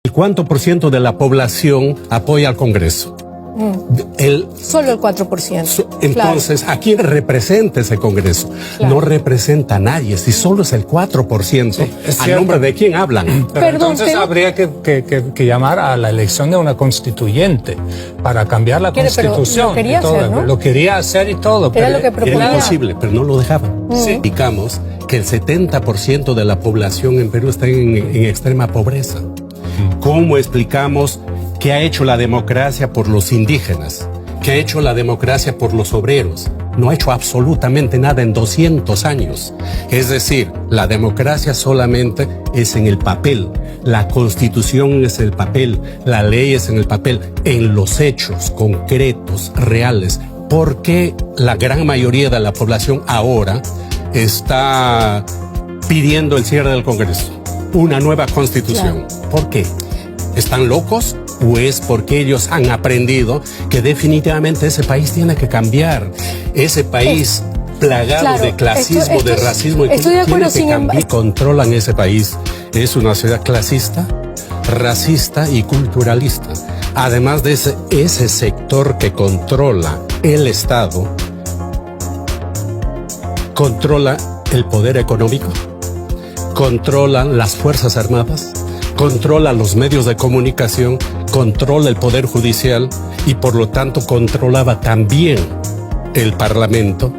¿Cuánto por ciento de la población apoya al Congreso? Solo el 4%. Entonces, ¿a quién representa ese Congreso? Claro. No representa a nadie, si solo es el 4%. Sí, ¿A nombre de quién hablan? Pero entonces habría que llamar a la elección de una constituyente para cambiar la Constitución. Lo quería hacer, ¿no? Lo quería hacer y todo. Era lo que proponía. Era imposible, pero no lo dejaban. Sí. Indicamos que el 70% de la población en Perú está en extrema pobreza. ¿Cómo explicamos qué ha hecho la democracia por los indígenas? ¿Qué ha hecho la democracia por los obreros? No ha hecho absolutamente nada en 200 años. Es decir, la democracia solamente es en el papel. La Constitución es el papel. La ley es en el papel. En los hechos concretos, reales. ¿Por qué la gran mayoría de la población ahora está pidiendo el cierre del Congreso? Una nueva Constitución. Claro. ¿Por qué? ¿Están locos? ¿O es porque ellos han aprendido que definitivamente ese país tiene que cambiar? Ese país plagado claro, de clasismo, de racismo, estoy de acuerdo, tiene que cambiar. Controlan ese país. Es una sociedad clasista, racista y culturalista. Además de ese sector que controla el Estado, controla el poder económico, controlan las Fuerzas Armadas, controla los medios de comunicación, controla el Poder Judicial y por lo tanto controlaba también el Parlamento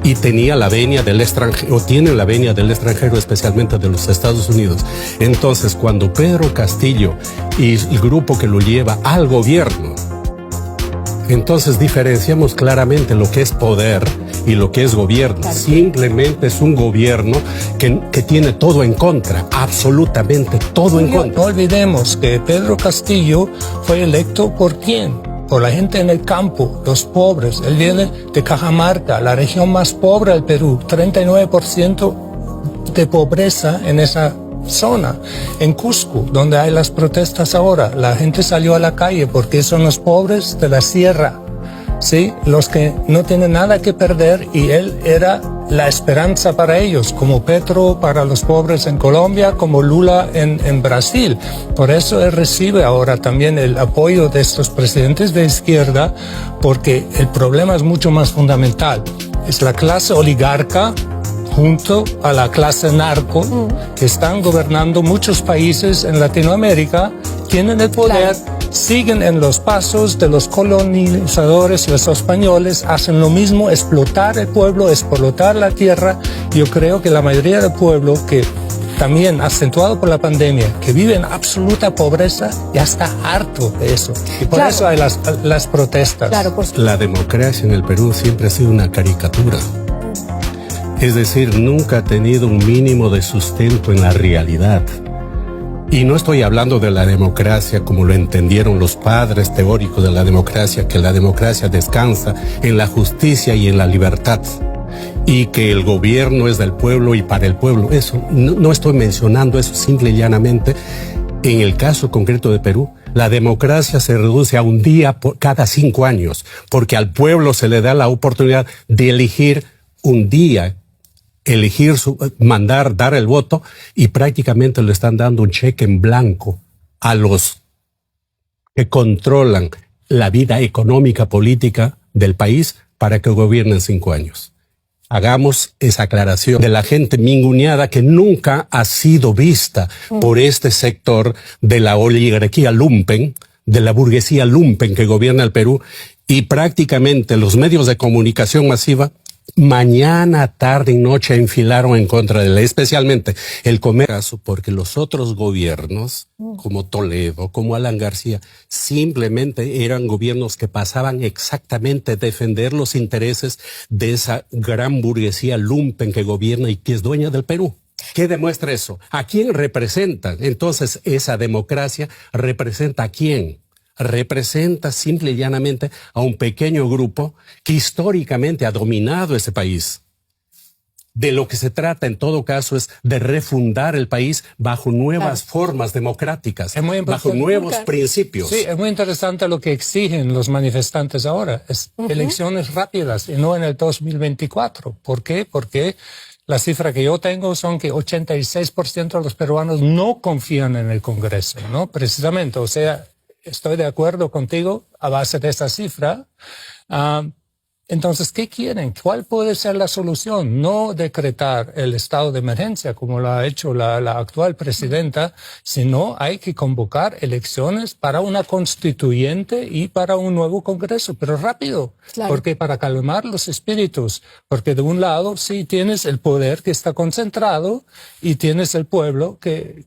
y tenía la venia del extranjero, o tiene la venia del extranjero, especialmente de los Estados Unidos. Entonces, cuando Pedro Castillo y el grupo que lo lleva al gobierno, entonces diferenciamos claramente lo que es poder y lo que es gobierno. Claro. Simplemente es un gobierno que tiene todo en contra, absolutamente todo en contra. No olvidemos que Pedro Castillo fue electo ¿por quién? Por la gente en el campo, los pobres. Él viene de Cajamarca, la región más pobre del Perú, 39% de pobreza en esa zona. En Cusco, donde hay las protestas ahora, la gente salió a la calle porque son los pobres de la sierra, ¿sí? Los que no tienen nada que perder, y él era la esperanza para ellos, como Petro para los pobres en Colombia, como Lula en Brasil. Por eso él recibe ahora también el apoyo de estos presidentes de izquierda, porque el problema es mucho más fundamental. Es la clase oligarca junto a la clase narco que están gobernando muchos países en Latinoamérica, tienen el poder, siguen en los pasos de los colonizadores, los españoles, hacen lo mismo, explotar el pueblo, explotar la tierra. Yo creo que la mayoría del pueblo, que también acentuado por la pandemia, que vive en absoluta pobreza, ya está harto de eso. Y por eso hay las protestas. Claro, La democracia en el Perú siempre ha sido una caricatura. Es decir, nunca ha tenido un mínimo de sustento en la realidad. Y no estoy hablando de la democracia como lo entendieron los padres teóricos de la democracia, que la democracia descansa en la justicia y en la libertad, y que el gobierno es del pueblo y para el pueblo. Eso, no estoy mencionando eso, simple y llanamente. En el caso concreto de Perú, la democracia se reduce a un día cada 5 años, porque al pueblo se le da la oportunidad de elegir un día, dar el voto, y prácticamente le están dando un cheque en blanco a los que controlan la vida económica, política del país para que gobiernen 5 años. Hagamos esa aclaración de la gente minguneada que nunca ha sido vista por este sector de la oligarquía lumpen, de la burguesía lumpen que gobierna el Perú, y prácticamente los medios de comunicación masiva mañana, tarde y noche enfilaron en contra de él, especialmente el comercio, porque los otros gobiernos, como Toledo, como Alan García, simplemente eran gobiernos que pasaban exactamente a defender los intereses de esa gran burguesía lumpen que gobierna y que es dueña del Perú. ¿Qué demuestra eso? ¿A quién representan? Entonces, esa democracia representa a quién. Representa simple y llanamente a un pequeño grupo que históricamente ha dominado ese país. De lo que se trata en todo caso es de refundar el país bajo nuevas formas democráticas, bajo nuevos principios. Sí, es muy interesante lo que exigen los manifestantes ahora. Es elecciones rápidas y no en el 2024. ¿Por qué? Porque La cifra que yo tengo son que 86% de los peruanos no confían en el Congreso, ¿no? Precisamente, o sea, estoy de acuerdo contigo a base de esa cifra. Entonces, ¿qué quieren? ¿Cuál puede ser la solución? No decretar el estado de emergencia como lo ha hecho la actual presidenta, sino hay que convocar elecciones para una constituyente y para un nuevo Congreso, pero rápido, claro. Porque para calmar los espíritus, porque de un lado sí tienes el poder que está concentrado y tienes el pueblo que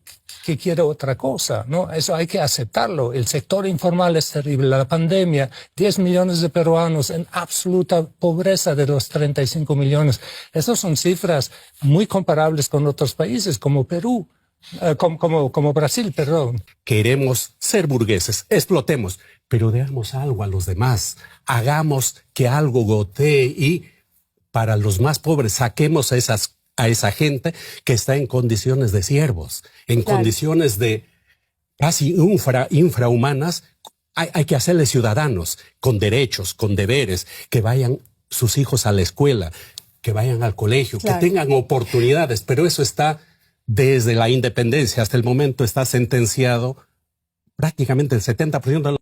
quiere otra cosa, ¿no? Eso hay que aceptarlo. El sector informal es terrible. La pandemia, 10 millones de peruanos en absoluta pobreza de los 35 millones. Esas son cifras muy comparables con otros países como Perú, como Brasil, perdón. Queremos ser burgueses, explotemos, pero demos algo a los demás. Hagamos que algo gotee y para los más pobres saquemos a esa gente que está en condiciones de siervos, en condiciones de casi infrahumanas. Hay que hacerles ciudadanos con derechos, con deberes, que vayan sus hijos a la escuela, que vayan al colegio, que tengan oportunidades, pero eso está desde la independencia hasta el momento está sentenciado prácticamente el 70% de los